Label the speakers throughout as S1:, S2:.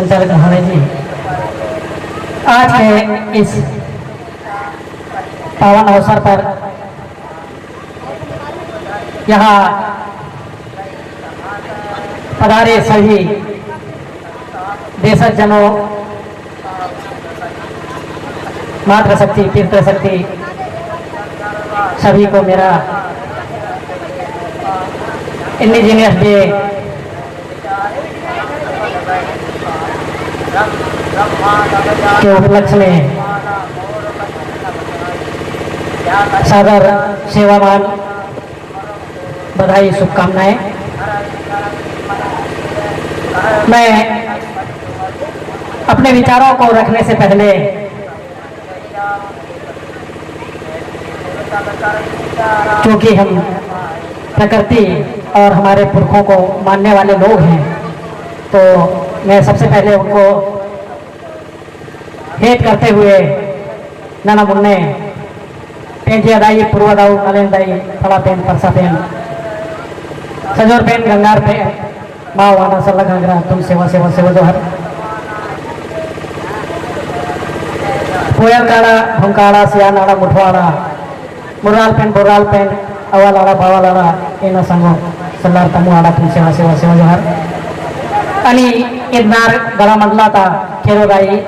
S1: संचालक महोदय जी, आज के इस पावन अवसर पर यहाँ पधारे सभी देशजनों, मातृशक्ति, पितृशक्ति, सभी को मेरा इंडिजिनियस डे के उपलक्ष्य में सादर सेवावान बधाई, शुभकामनाएं। मैं अपने विचारों को रखने से पहले क्योंकि हम प्रकृति और हमारे पुरखों को मानने वाले लोग हैं, तो मैं सबसे पहले उनको हेत करते हुए नाना मुन्ने पेंजिया दाई, पूर्व दाऊ, नलेन दाई, फला पेन, परसा पेन, सजोर पेन, गंगार पेन, माँ वाना सल्ला घाघरा, तुम सेवा सेवा सेवा जोहर, कोयल काड़ा, भंकाड़ा, सिया नाड़ा, मुठवाड़ा, मुराल पेन, अवा लाड़ा, बावा लाड़ा, एना संगो सल्लार तमु आड़ा, तुम सेवा सेवा सेवा जोहर, अनि इदनार गला मंडलाता, खेरो दाई,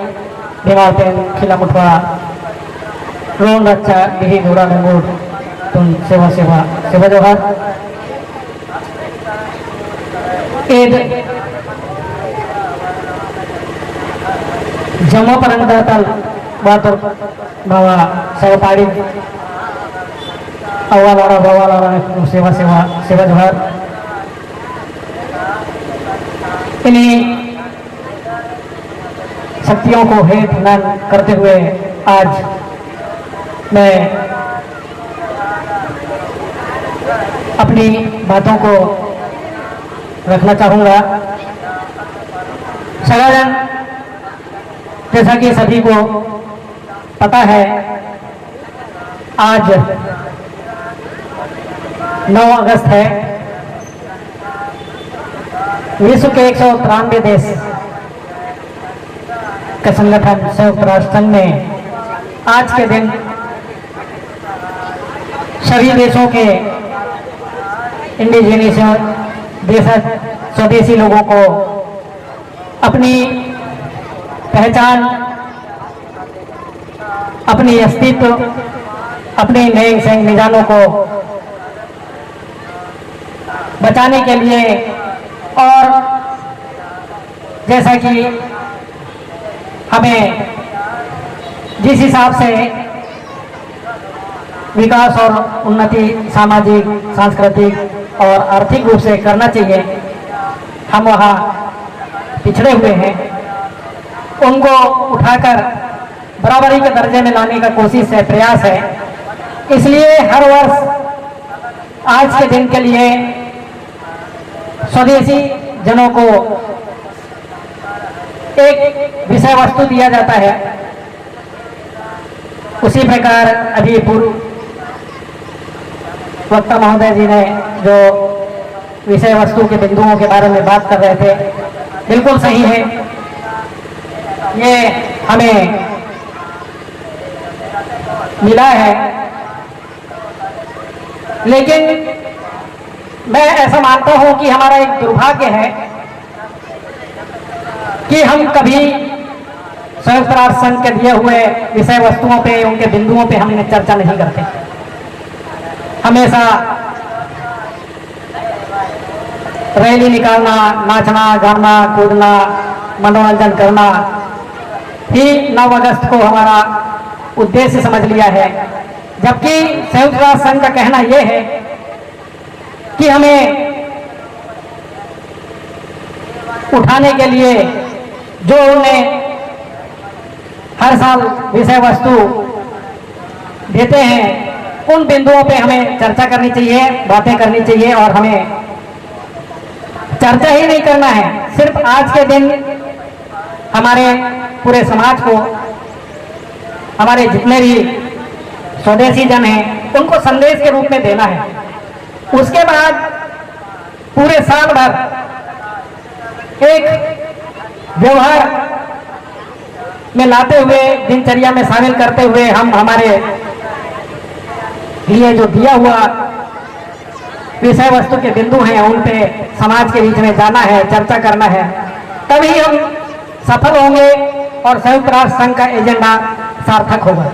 S1: भीमाल पेन, खिला मुठवा, रोन रच्चा, बिही घोड़ा लंगोट, तुम सेवा सेवा सेवा जोहर, एद जमा परंग दातल बातर बावा सहपाड़ी अवा लाड़ा, बावा लाड़ा, तुम सेवा सेवा सेवा जोहर। इन्हीं शक्तियों को हेत नन करते हुए आज मैं अपनी बातों को रखना चाहूँगा। सगाजन, जैसा कि सभी को पता है, आज 9 अगस्त है। विश्व के 193 देश का संगठन संयुक्त राष्ट्र संघ ने आज के दिन सभी देशों के इंडिजिनियस देश स्वदेशी लोगों को अपनी पहचान, अपनी अस्तित्व, अपने नए सैंग निजानों को बचाने के लिए और जैसा कि हमें जिस हिसाब से विकास और उन्नति सामाजिक, सांस्कृतिक और आर्थिक रूप से करना चाहिए, हम वहाँ पिछड़े हुए हैं, उनको उठाकर बराबरी के दर्जे में लाने का कोशिश है, प्रयास है। इसलिए हर वर्ष आज के दिन के लिए स्वदेशी जनों को एक विषय वस्तु दिया जाता है। उसी प्रकार अभी पूर्व वक्ता महोदय जी ने जो विषय वस्तु के बिंदुओं के बारे में बात कर रहे थे, बिल्कुल सही है। ये हमें मिला है, लेकिन मैं ऐसा मानता हूं कि हमारा एक दुर्भाग्य है कि हम कभी संयुक्त राष्ट्र संघ के दिए हुए विषय वस्तुओं पे, उनके बिंदुओं पे हमने चर्चा नहीं करते। हमेशा रैली निकालना, नाचना, गाना, कूदना, मनोरंजन करना ही 9 अगस्त को हमारा उद्देश्य समझ लिया है, जबकि संयुक्त राष्ट्र संघ का कहना यह है कि हमें उठाने के लिए जो उन्हें हर साल विषय वस्तु देते हैं, उन बिंदुओं पे हमें चर्चा करनी चाहिए, बातें करनी चाहिए। और हमें चर्चा ही नहीं करना है, सिर्फ आज के दिन हमारे पूरे समाज को, हमारे जितने भी स्वदेशी जन हैं, उनको संदेश के रूप में देना है। उसके बाद पूरे साल भर एक व्यवहार में लाते हुए, दिनचर्या में शामिल करते हुए हम हमारे लिए जो दिया हुआ विषय वस्तु के बिंदु हैं उन पे समाज के बीच में जाना है, चर्चा करना है, तभी हम सफल होंगे और संयुक्त राष्ट्र संघ का एजेंडा सार्थक होगा।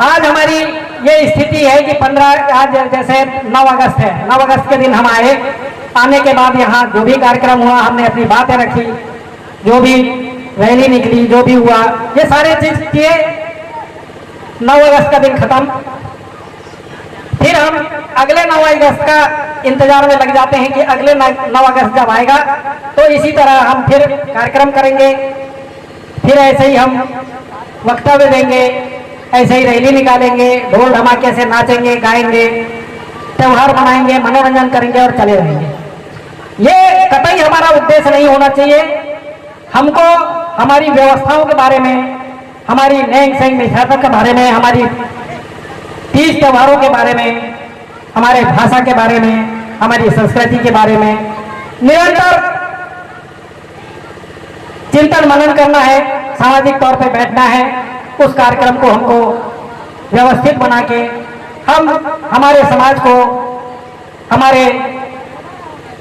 S1: आज हमारी ये स्थिति है कि 15 आज जैसे 9 अगस्त है, 9 अगस्त के दिन हम आए, आने के बाद यहाँ जो भी कार्यक्रम हुआ हमने अपनी बातें रखी, जो भी रैली निकली, जो भी हुआ, ये सारे चीज किए। 9 अगस्त का दिन खत्म, फिर हम अगले 9 अगस्त का इंतजार में लग जाते हैं कि अगले 9 अगस्त जब आएगा तो इसी तरह हम फिर कार्यक्रम करेंगे, फिर ऐसे ही हम वक्तव्य देंगे, ऐसे ही रैली निकालेंगे, ढोल धमाके से नाचेंगे, गाएंगे, त्योहार मनाएंगे, मनोरंजन करेंगे और चले रहेंगे। ये कतई हमारा उद्देश्य नहीं होना चाहिए। हमको हमारी व्यवस्थाओं के बारे में, हमारी नैंग सैंग निष्ठाता के बारे में, हमारी तीज त्योहारों के बारे में, हमारे भाषा के बारे में, हमारी संस्कृति के बारे में निरंतर चिंतन मनन करना है, सामाजिक तौर पे बैठना है। उस कार्यक्रम को हमको व्यवस्थित बना के हम हमारे समाज को, हमारे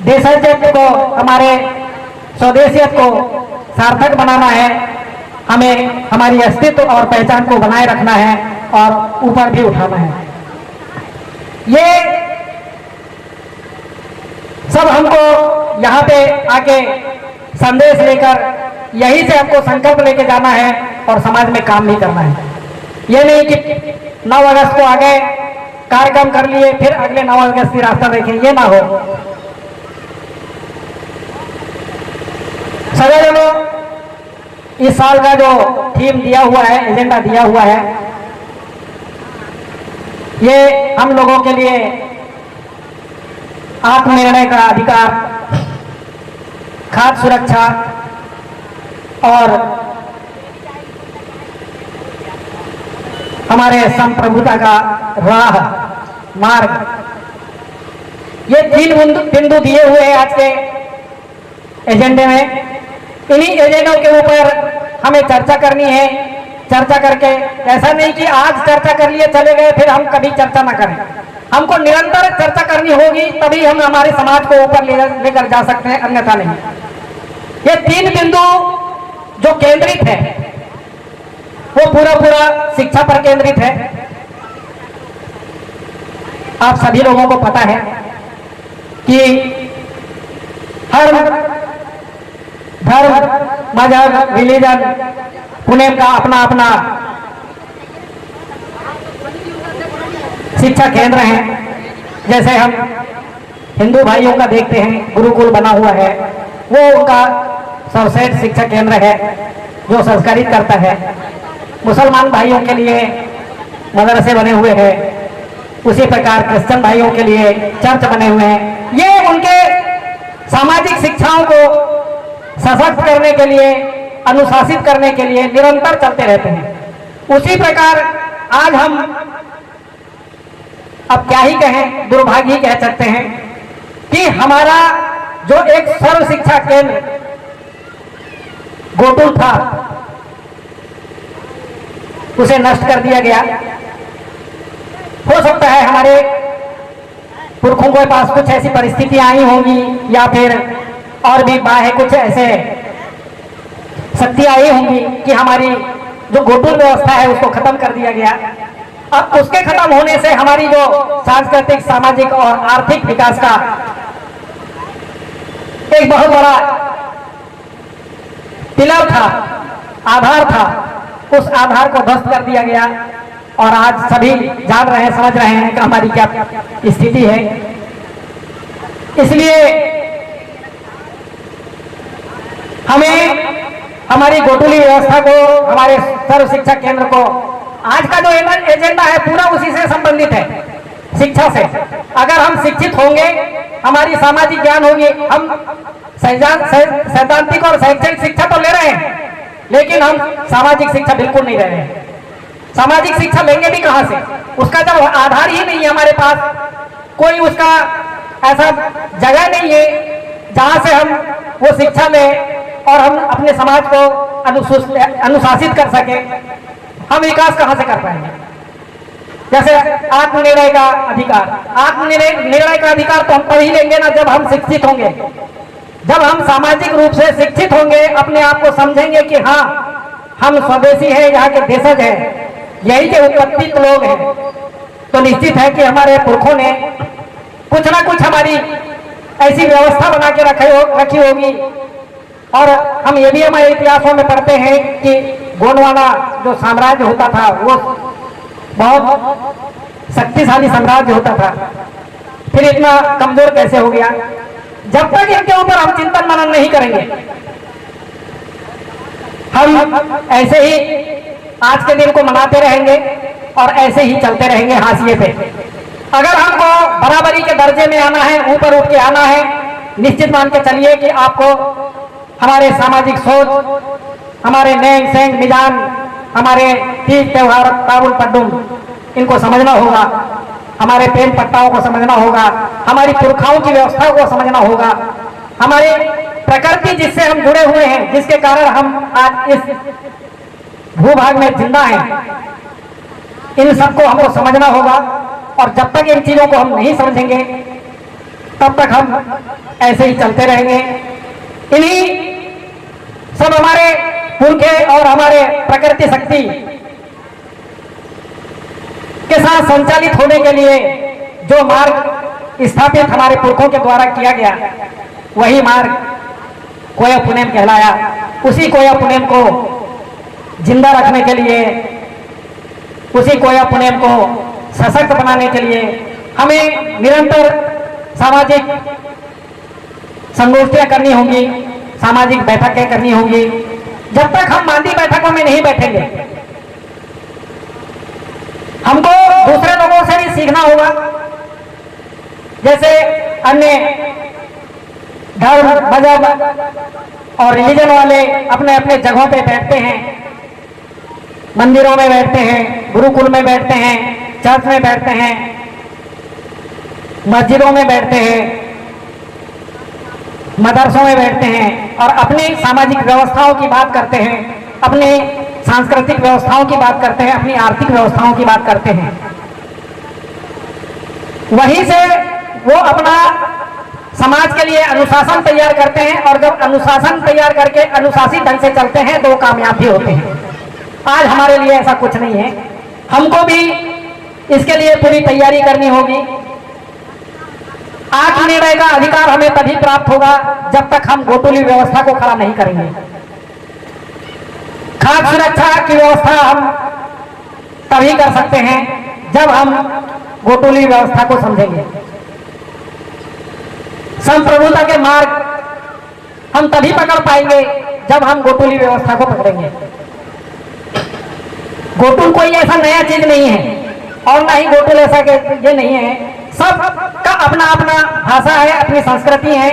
S1: देशाध्यक्ष को, हमारे स्वदेशियत को सार्थक बनाना है। हमें हमारी अस्तित्व और पहचान को बनाए रखना है और ऊपर भी उठाना है। ये सब हमको यहाँ पे आके संदेश लेकर यहीं से हमको संकल्प लेके जाना है और समाज में काम भी करना है। ये नहीं कि 9 अगस्त को आ गए, कार्यक्रम कर लिए, फिर अगले 9 अगस्त की रास्ता देखें, ये ना हो। सदैव इस साल का जो थीम दिया हुआ है, एजेंडा दिया हुआ है, ये हम लोगों के लिए आत्मनिर्णय का अधिकार, खाद्य सुरक्षा और हमारे संप्रभुता का राह मार्ग, ये 3 बिंदु दिए हुए हैं आज के एजेंडे में। इन्हीं एजेंडों के ऊपर हमें चर्चा करनी है। चर्चा करके ऐसा नहीं कि आज चर्चा कर लिए चले गए फिर हम कभी चर्चा ना करें। हमको निरंतर चर्चा करनी होगी, तभी हम हमारे समाज को ऊपर लेकर जा सकते हैं, अन्यथा नहीं। ये 3 बिंदु जो केंद्रित है वो पूरा शिक्षा पर केंद्रित है। आप सभी लोगों को पता है कि हर धर्म, मजहब, रिलीजन, पुणे का अपना अपना शिक्षा केंद्र है। जैसे हम हिंदू भाइयों का देखते हैं, गुरुकुल बना हुआ है, वो उनका सर्वश्रेष्ठ शिक्षा केंद्र है जो संस्कारित करता है। मुसलमान भाइयों के लिए मदरसे बने हुए हैं, उसी प्रकार क्रिश्चियन भाइयों के लिए चर्च बने हुए हैं। ये उनके सामाजिक शिक्षाओं को सशक्त करने के लिए, अनुशासित करने के लिए निरंतर चलते रहते हैं। उसी प्रकार आज हम अब क्या ही कहें, दुर्भाग्य ही कह सकते हैं कि हमारा जो एक सर्व शिक्षा केंद्र गोकुल था उसे नष्ट कर दिया गया। हो सकता है हमारे पुरखों के पास कुछ ऐसी परिस्थितियां आई होंगी या फिर और भी बाह्य कुछ ऐसे शक्तियां आई होंगी कि हमारी जो गोकुल व्यवस्था है उसको खत्म कर दिया गया। अब उसके खत्म होने से हमारी जो सांस्कृतिक, सामाजिक और आर्थिक विकास का एक बहुत बड़ा पिलर था, आधार था, उस आधार को ध्वस्त कर दिया गया। और आज सभी जान रहे हैं, समझ रहे हैं कि हमारी क्या स्थिति है। इसलिए हमें हमारी गोकुली व्यवस्था को, हमारे सर्व शिक्षा केंद्र को, आज का जो एजेंडा है पूरा उसी से संबंधित है, शिक्षा से। अगर हम शिक्षित होंगे, हमारी सामाजिक ज्ञान होगी, हम सैद्धांतिक और शैक्षणिक शिक्षा तो ले रहे हैं लेकिन हम सामाजिक शिक्षा बिल्कुल नहीं ले रहे हैं। सामाजिक शिक्षा लेंगे भी कहां से? उसका जब आधार ही नहीं है हमारे पास, कोई उसका ऐसा जगह नहीं है जहां से हम वो शिक्षा लें, और हम अपने समाज को अनुशासित कर सके, हम विकास कहां से कर पाएंगे? जैसे आत्मनिर्णय का अधिकार, आत्मनिर्णय का अधिकार तो हम तभी लेंगे ना जब हम शिक्षित होंगे, जब हम सामाजिक रूप से शिक्षित होंगे, अपने आप को समझेंगे कि हाँ हम स्वदेशी हैं, यहाँ के देशज हैं, यही के उत्पत्ति लोग हैं, तो निश्चित है कि हमारे पुरखों ने कुछ ना कुछ हमारी ऐसी व्यवस्था बना के रखी होगी। और हम ये भी हमारे इतिहासों में पढ़ते हैं कि गोंडवाना जो साम्राज्य होता था वो बहुत शक्तिशाली साम्राज्य होता था, फिर इतना कमजोर कैसे हो गया? जब तक इनके ऊपर हम चिंतन मनन नहीं करेंगे, हम ऐसे ही आज के दिन को मनाते रहेंगे और ऐसे ही चलते रहेंगे हाशिए पे। अगर हमको बराबरी के दर्जे में आना है, ऊपर उठ के आना है, निश्चित मान के चलिए कि आपको हमारे सामाजिक सोच, हमारे नैंग सेंग मिजान, हमारे तीज त्योहार ताबुल पड्डुम, इनको समझना होगा, हमारे प्रेम पट्टाओं को समझना होगा, हमारी पुरखाओं की व्यवस्था को समझना होगा, हमारे प्रकृति जिससे हम जुड़े हुए हैं, जिसके कारण हम आज इस भूभाग में जिंदा हैं, इन सबको हमको समझना होगा। और जब तक इन चीजों को हम नहीं समझेंगे तब तक हम ऐसे ही चलते रहेंगे। इन्हीं सब हमारे पुरखे और हमारे प्रकृति शक्ति के साथ संचालित होने के लिए जो मार्ग स्थापित हमारे पुरखों के द्वारा किया गया, वही मार्ग कोया पुनेम कहलाया। उसी कोया पुनेम को जिंदा रखने के लिए, उसी कोया पुनेम को सशक्त बनाने के लिए हमें निरंतर सामाजिक संगोष्ठियां करनी होंगी, सामाजिक बैठकें करनी होंगी। जब तक हम मांदी बैठकों में नहीं बैठेंगे, हमको दूसरे लोगों से भी सीखना होगा। जैसे अन्य धर्म, मजहब और रिलीजन वाले अपने अपने जगहों पे बैठते हैं, मंदिरों में बैठते हैं, गुरुकुल में बैठते हैं, चर्च में बैठते हैं, मस्जिदों में बैठते हैं, मदरसों में बैठते हैं और अपनी सामाजिक व्यवस्थाओं की बात करते हैं, अपनी सांस्कृतिक व्यवस्थाओं की बात करते हैं, अपनी आर्थिक व्यवस्थाओं की बात करते हैं। वहीं से वो अपना समाज के लिए अनुशासन तैयार करते हैं और जब अनुशासन तैयार करके अनुशासित ढंग से चलते हैं तो वो कामयाब भी होते हैं। आज हमारे लिए ऐसा कुछ नहीं है, हमको भी इसके लिए पूरी तैयारी करनी होगी। आत्मनिर्णय का अधिकार हमें तभी प्राप्त होगा जब तक हम गोटुली व्यवस्था को खड़ा नहीं करेंगे। खाद्य सुरक्षा की व्यवस्था हम तभी कर सकते हैं जब हम गोटुली व्यवस्था को समझेंगे। संप्रभुता के मार्ग हम तभी पकड़ पाएंगे जब हम गोटुली व्यवस्था को पकड़ेंगे। गोटुल कोई ऐसा नया चीज नहीं है और ना ही गोटुल ऐसा ये नहीं है, सब का अपना अपना भाषा है, अपनी संस्कृति है।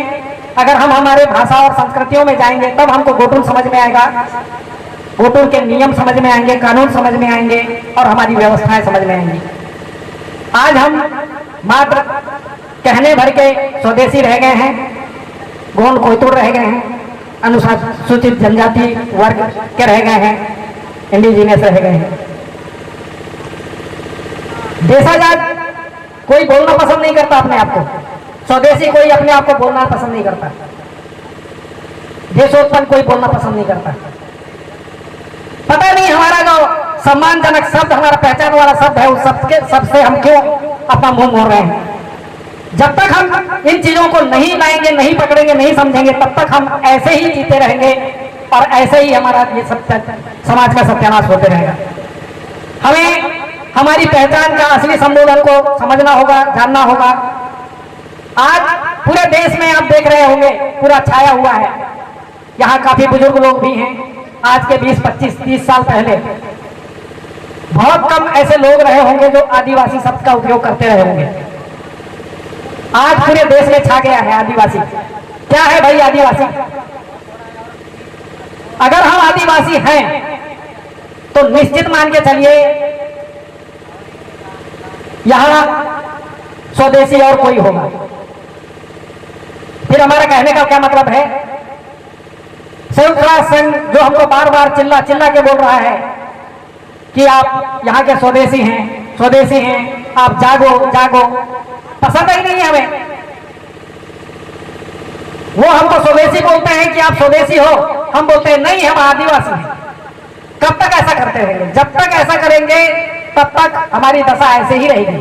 S1: अगर हम हमारे भाषा और संस्कृतियों में जाएंगे तब हमको गोटुल समझ में आएगा, गोटुल के नियम समझ में आएंगे, कानून समझ में आएंगे और हमारी व्यवस्थाएं समझ में आएंगी। आज हम मात्र कहने भर के स्वदेशी रह गए हैं, गोंड कोयतुर रह गए हैं, अनुसूचित जनजाति वर्ग के रह गए हैं, इंडिजीनियस रह गए हैं। देशाजाद कोई बोलना पसंद नहीं करता अपने आप को, स्वदेशी कोई अपने आप को बोलना पसंद नहीं करता, देशोत्पन्न कोई बोलना पसंद नहीं करता। पता नहीं हमारा जो सम्मानजनक शब्द, हमारा पहचान वाला शब्द है, उस सबसे हम क्यों अपना मुंह मोड़ रहे हैं। जब तक हम इन चीजों को नहीं लाएंगे, नहीं पकड़ेंगे, नहीं समझेंगे, तब तक हम ऐसे ही जीते रहेंगे और ऐसे ही हमारा ये सब समाज का सत्यानाश होते रहेगा। हमें हमारी पहचान का असली संबोधन को समझना होगा, जानना होगा। आज पूरे देश में आप देख रहे होंगे पूरा छाया हुआ है, यहाँ काफी बुजुर्ग लोग भी हैं। आज के 20, 25, 30 साल पहले बहुत कम ऐसे लोग रहे होंगे जो आदिवासी शब्द का उपयोग करते रहे होंगे। आज पूरे देश में छा गया है आदिवासी। क्या है भाई आदिवासी? अगर हम आदिवासी हैं तो निश्चित मान के चलिए यहां स्वदेशी और कोई होगा। फिर हमारा कहने का क्या मतलब है? संयुक्त राष्ट्र संघ जो हमको बार बार चिल्ला चिल्ला के बोल रहा है कि आप यहाँ के स्वदेशी हैं, आप जागो जागो, पसंद ही नहीं हमें। वो हमको स्वदेशी बोलते हैं कि आप स्वदेशी हो, हम बोलते हैं नहीं, हम आदिवासी हैं। कब तक ऐसा करते रहेंगे? जब तक ऐसा करेंगे तब तक हमारी दशा ऐसे ही रहेगी।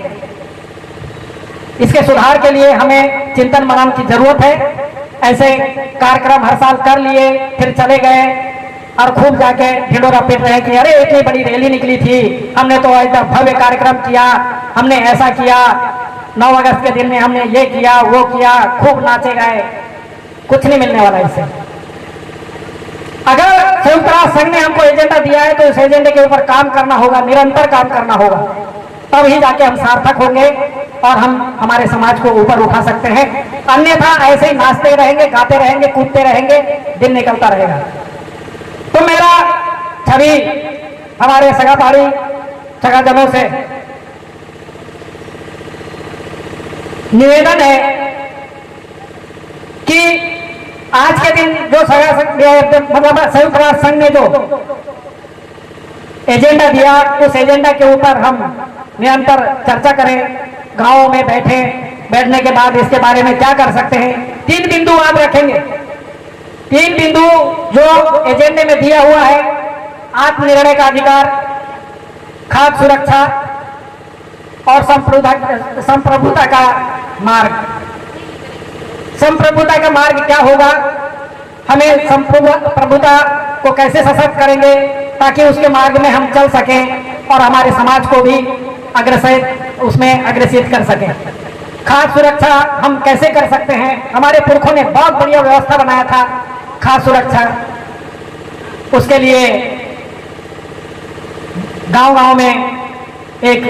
S1: इसके सुधार के लिए हमें चिंतन मनन की जरूरत है। ऐसे कार्यक्रम हर साल कर लिए, फिर चले गए और खूब जाके ढिंडोरा पीट रहे कि अरे इतनी बड़ी रैली निकली थी, हमने तो ऐसा भव्य कार्यक्रम किया, हमने ऐसा किया, 9 अगस्त के दिन में हमने ये किया वो किया, खूब नाचे गए। कुछ नहीं मिलने वाला इससे। अगर संयुक्त राष्ट्र संघ ने हमको एजेंडा दिया है तो इस एजेंडे के ऊपर काम करना होगा, निरंतर काम करना होगा, तब ही जाके हम सार्थक होंगे और हम हमारे समाज को ऊपर उठा सकते हैं। अन्यथा ऐसे ही नाचते रहेंगे, गाते रहेंगे, कूदते रहेंगे, दिन निकलता रहेगा। तो मेरा सभी हमारे सगाबाड़ी सगाजनों से निवेदन है कि आज के दिन जो मतलब संयुक्त राष्ट्र संघ ने जो एजेंडा दिया, उस एजेंडा के ऊपर हम निरंतर चर्चा करें। गांवों में बैठने के बाद इसके बारे में क्या कर सकते हैं, 3 बिंदु आप रखेंगे। 3 बिंदु जो एजेंडे में दिया हुआ है: आत्मनिर्णय का अधिकार, खाद्य सुरक्षा और संप्रभुता का मार्ग। संप्रभुता का मार्ग क्या होगा? हमें संप्रभुता को कैसे सशक्त करेंगे ताकि उसके मार्ग में हम चल सकें और हमारे समाज को भी अग्रसित कर सकें। खाद्य सुरक्षा हम कैसे कर सकते हैं? हमारे पुरखों ने बहुत बढ़िया व्यवस्था बनाया था खाद्य सुरक्षा। उसके लिए गांव-गांव में एक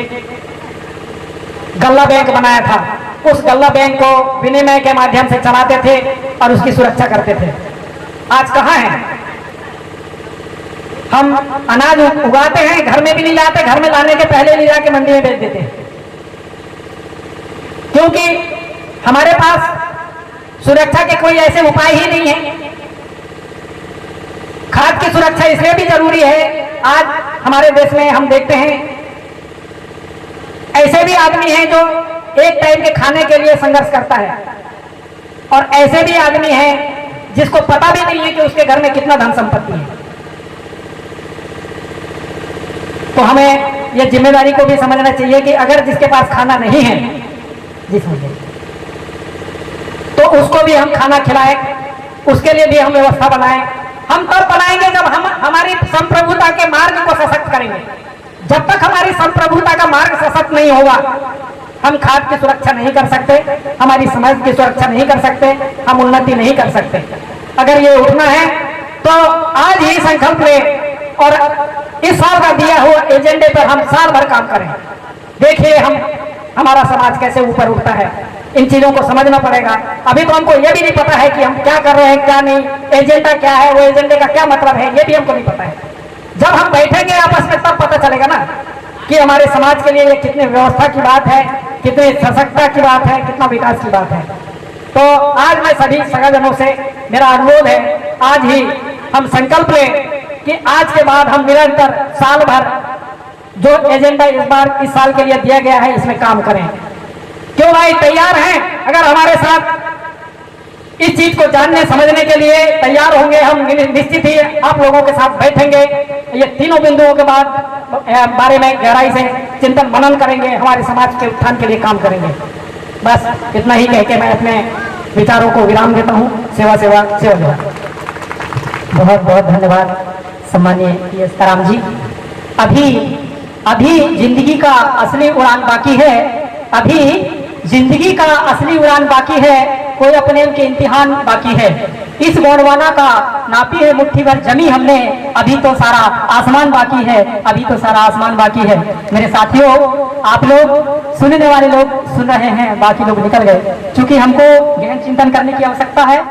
S1: गल्ला बैंक बनाया था। उस गल्ला बैंक को विनिमय के माध्यम से चलाते थे और उसकी सुरक्षा करते थे। आज कहाँ है? हम अनाज उगाते हैं, घर में भी नहीं लाते, घर में लाने के पहले ले जाके मंडी में बेच देते हैं, क्योंकि हमारे पास सुरक्षा के कोई ऐसे उपाय ही नहीं है। खाद्य की सुरक्षा इसलिए भी जरूरी है। आज हमारे देश में हम देखते हैं ऐसे भी आदमी हैं जो एक टाइम के खाने के लिए संघर्ष करता है, और ऐसे भी आदमी हैं जिसको पता भी नहीं है कि उसके घर में कितना धन संपत्ति है। तो हमें यह जिम्मेदारी को भी समझना चाहिए कि अगर जिसके पास खाना नहीं है, तो उसको भी हम खाना खिलाएं, उसके लिए भी हम व्यवस्था बनाएं। हम तब बनाएंगे जब हम हमारी संप्रभुता के मार्ग को सशक्त करेंगे। जब तक हमारी संप्रभुता का मार्ग सशक्त नहीं होगा, हम खाद्य की सुरक्षा नहीं कर सकते, हमारी समाज की सुरक्षा नहीं कर सकते, हम उन्नति नहीं कर सकते। अगर ये उठना है तो आज ही संकल्प लें और इस साल का दिया हुआ एजेंडे पर हम साल भर काम करें। देखिए हमारा समाज कैसे ऊपर उठता है। इन चीजों को समझना पड़ेगा। अभी तो हमको ये भी नहीं पता है कि हम क्या कर रहे हैं, क्या नहीं, एजेंडा क्या है, वो एजेंडे का क्या मतलब है, ये भी हमको नहीं पता है। जब हम बैठेंगे आपस में तब पता चलेगा ना कि हमारे समाज के लिए ये कितनी व्यवस्था की बात है, कितनी सशक्तता की बात है, कितना विकास की बात है। तो आज मैं सभी सगाजनों से मेरा अनुरोध है, आज ही हम संकल्प लें कि आज के बाद हम निरंतर साल भर जो एजेंडा इस साल के लिए दिया गया है इसमें काम करें। क्यों भाई, तैयार हैं? अगर हमारे साथ इस चीज को जानने समझने के लिए तैयार होंगे, हम निश्चित ही आप लोगों के साथ बैठेंगे, ये तीनों बिंदुओं के बाद बारे में गहराई से चिंतन मनन करेंगे, हमारे समाज के उत्थान के लिए काम करेंगे। बस इतना ही कह के मैं अपने विचारों को विराम देता हूँ। सेवा सेवा सेवा। बहुत बहुत धन्यवाद सम्मानीय सीताराम जी। अभी जिंदगी का असली उड़ान बाकी है, अभी जिंदगी का असली उड़ान बाकी है, कोई अपने के इम्तिहान बाकी है। इस गोंडवाना का नापी है मुट्ठी भर जमी हमने, अभी तो सारा आसमान बाकी है, अभी तो सारा आसमान बाकी है। मेरे साथियों, आप लोग सुनने वाले लोग सुन रहे हैं, बाकी लोग निकल गए। चूंकि हमको गहन चिंतन करने की आवश्यकता है।